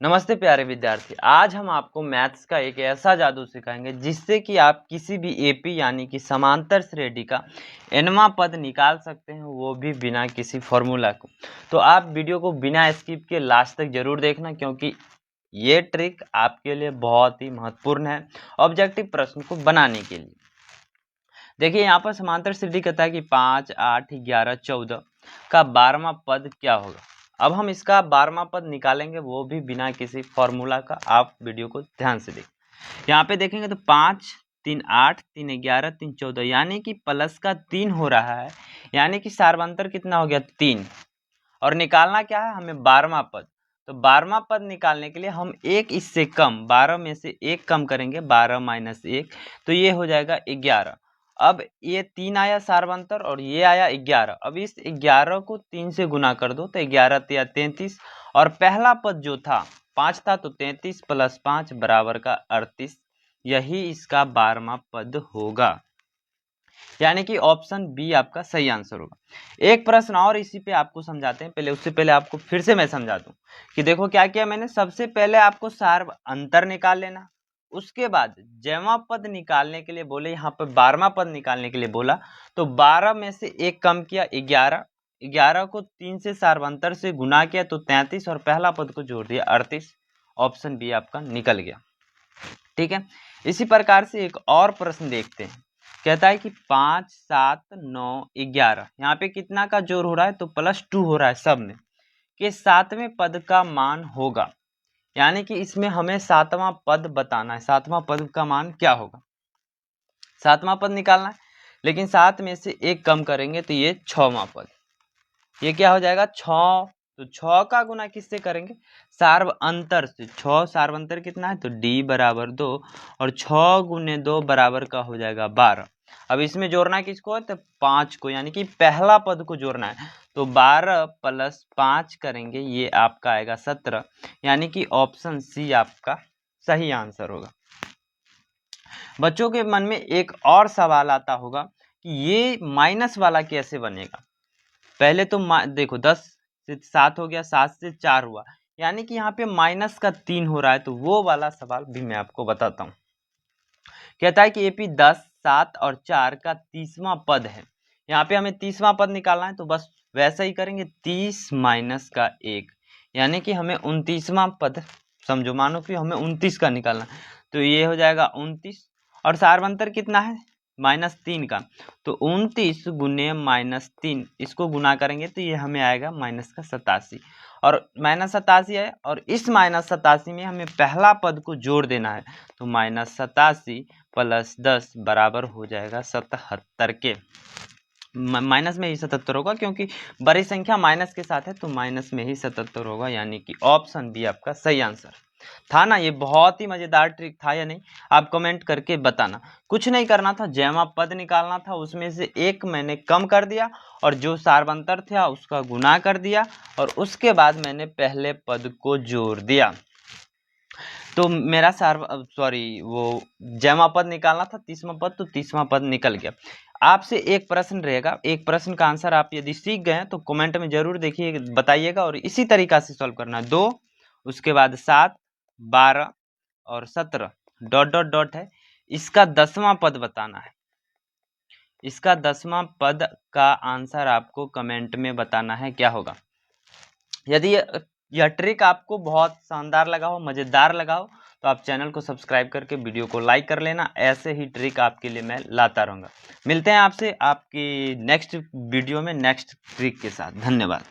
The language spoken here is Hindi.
नमस्ते प्यारे विद्यार्थी। आज हम आपको मैथ्स का एक ऐसा जादू सिखाएंगे जिससे कि आप किसी भी एपी यानी कि समांतर श्रेणी का nवां पद निकाल सकते हैं, वो भी बिना किसी फॉर्मूला को। तो आप वीडियो को बिना स्किप के लास्ट तक जरूर देखना, क्योंकि ये ट्रिक आपके लिए बहुत ही महत्वपूर्ण है ऑब्जेक्टिव प्रश्न को बनाने के लिए। देखिए यहाँ पर समांतर श्रेणी कहता है कि 5, 8, 11, 14 का 12वां पद क्या होगा। अब हम इसका 12वां पद निकालेंगे, वो भी बिना किसी फॉर्मूला का। आप वीडियो को ध्यान से देखें। यहाँ पे देखेंगे तो 5, 3, 8, 3, 11, 3, 14 यानी कि प्लस का 3 हो रहा है, यानी कि सार्वंतर कितना हो गया 3। और निकालना क्या है हमें 12वां पद। तो 12वां पद निकालने के लिए हम एक इससे कम 12 में से एक कम करेंगे, 12 माइनस 1, तो ये हो जाएगा 11। अब ये 3 आया सार्वंतर और ये आया 11। अब इस 11 को 3 से गुना कर दो तो 11 तिया 33, और पहला पद जो था 5 था, तो 33 प्लस 5 बराबर का 38। यही इसका 12वां पद होगा, यानी कि ऑप्शन बी आपका सही आंसर होगा। एक प्रश्न और इसी पे आपको समझाते हैं। उससे पहले आपको फिर से मैं समझा दूं कि देखो क्या किया मैंने। सबसे पहले आपको सार्व अंतर निकाल लेना, उसके बाद जमा पद निकालने के लिए बोले, यहाँ पर 12वां पद निकालने के लिए बोला, तो 12 में से एक कम किया 11, 11 को 3 से सार्वंतर से गुना किया तो 33, और पहला पद को जोड़ दिया 38। ऑप्शन बी आपका निकल गया। ठीक है, इसी प्रकार से एक और प्रश्न देखते हैं। कहता है कि 5, 7, 9, 11 यहाँ पे कितना का जोड़ हो रहा है, तो +2 हो रहा है सब में, कि 7वें पद का मान होगा। यानी कि इसमें हमें 7वां पद बताना है। 7वां पद का मान क्या होगा, 7वां पद निकालना है। लेकिन 7 में से एक कम करेंगे तो ये 6वां पद, ये क्या हो जाएगा 6। तो 6 का गुना किससे करेंगे, सार्व अंतर से। 6 सार्वंतर कितना है, तो d बराबर 2, और 6 गुने 2 बराबर का हो जाएगा 12। अब इसमें जोड़ना किसको है, तो 5 को, यानी कि पहला पद को जोड़ना है। तो 12 प्लस 5 करेंगे, ये आपका आएगा 17, यानी कि ऑप्शन सी आपका सही आंसर होगा। बच्चों के मन में एक और सवाल आता होगा कि ये माइनस वाला कैसे बनेगा। पहले तो देखो 10 से 7 हो गया, 7 से 4 हुआ, यानी कि यहाँ पे माइनस का 3 हो रहा है। तो वो वाला सवाल भी मैं आपको बताता हूँ। कहता है कि एपी 10, 7 और 4 का 30वां पद है। यहाँ पे हमें 30वां पद निकालना है, तो बस वैसा ही करेंगे, 30 माइनस का 1, यानी कि हमें 29वां पद समझो, मानो कि हमें 29 का निकालना है, तो ये हो जाएगा 29। और सार्वंतर कितना है, -3 का, तो 29 गुने -3, इसको गुना करेंगे तो ये हमें आएगा -87। और -87 है, और इस -87 में हमें पहला पद को जोड़ देना है। तो -87 प्लस 10 बराबर हो जाएगा 77 के। माइनस में ही 77 होगा, क्योंकि बड़ी संख्या माइनस के साथ है, तो माइनस में ही 77 होगा, यानी कि ऑप्शन बी आपका सही आंसर था ना। ये बहुत ही मजेदार ट्रिक था या नहीं, आप कमेंट करके बताना। कुछ नहीं करना था, जमा पद निकालना था, उसमें से एक मैंने कम कर दिया, और जो सार्वंतर था उसका गुना कर दिया, और उसके बाद मैंने पहले पद को जोड़ दिया। तो मेरा वो जमा पद निकालना था 30वां पद, तो 30वां पद निकल गया। आपसे एक प्रश्न रहेगा, एक प्रश्न का आंसर आप यदि सीख गए हैं तो कमेंट में जरूर देखिए, बताइएगा, और इसी तरीका से सॉल्व करना है। 2, उसके बाद 7, 12 और 17 डॉट डॉट डॉट है, इसका 10वां पद बताना है। इसका 10वां पद का आंसर आपको कमेंट में बताना है क्या होगा। यदि यह ट्रिक आपको बहुत शानदार लगा हो, मज़ेदार लगा हो, तो आप चैनल को सब्सक्राइब करके वीडियो को लाइक कर लेना। ऐसे ही ट्रिक आपके लिए मैं लाता रहूँगा। मिलते हैं आपसे आपकी नेक्स्ट वीडियो में नेक्स्ट ट्रिक के साथ। धन्यवाद।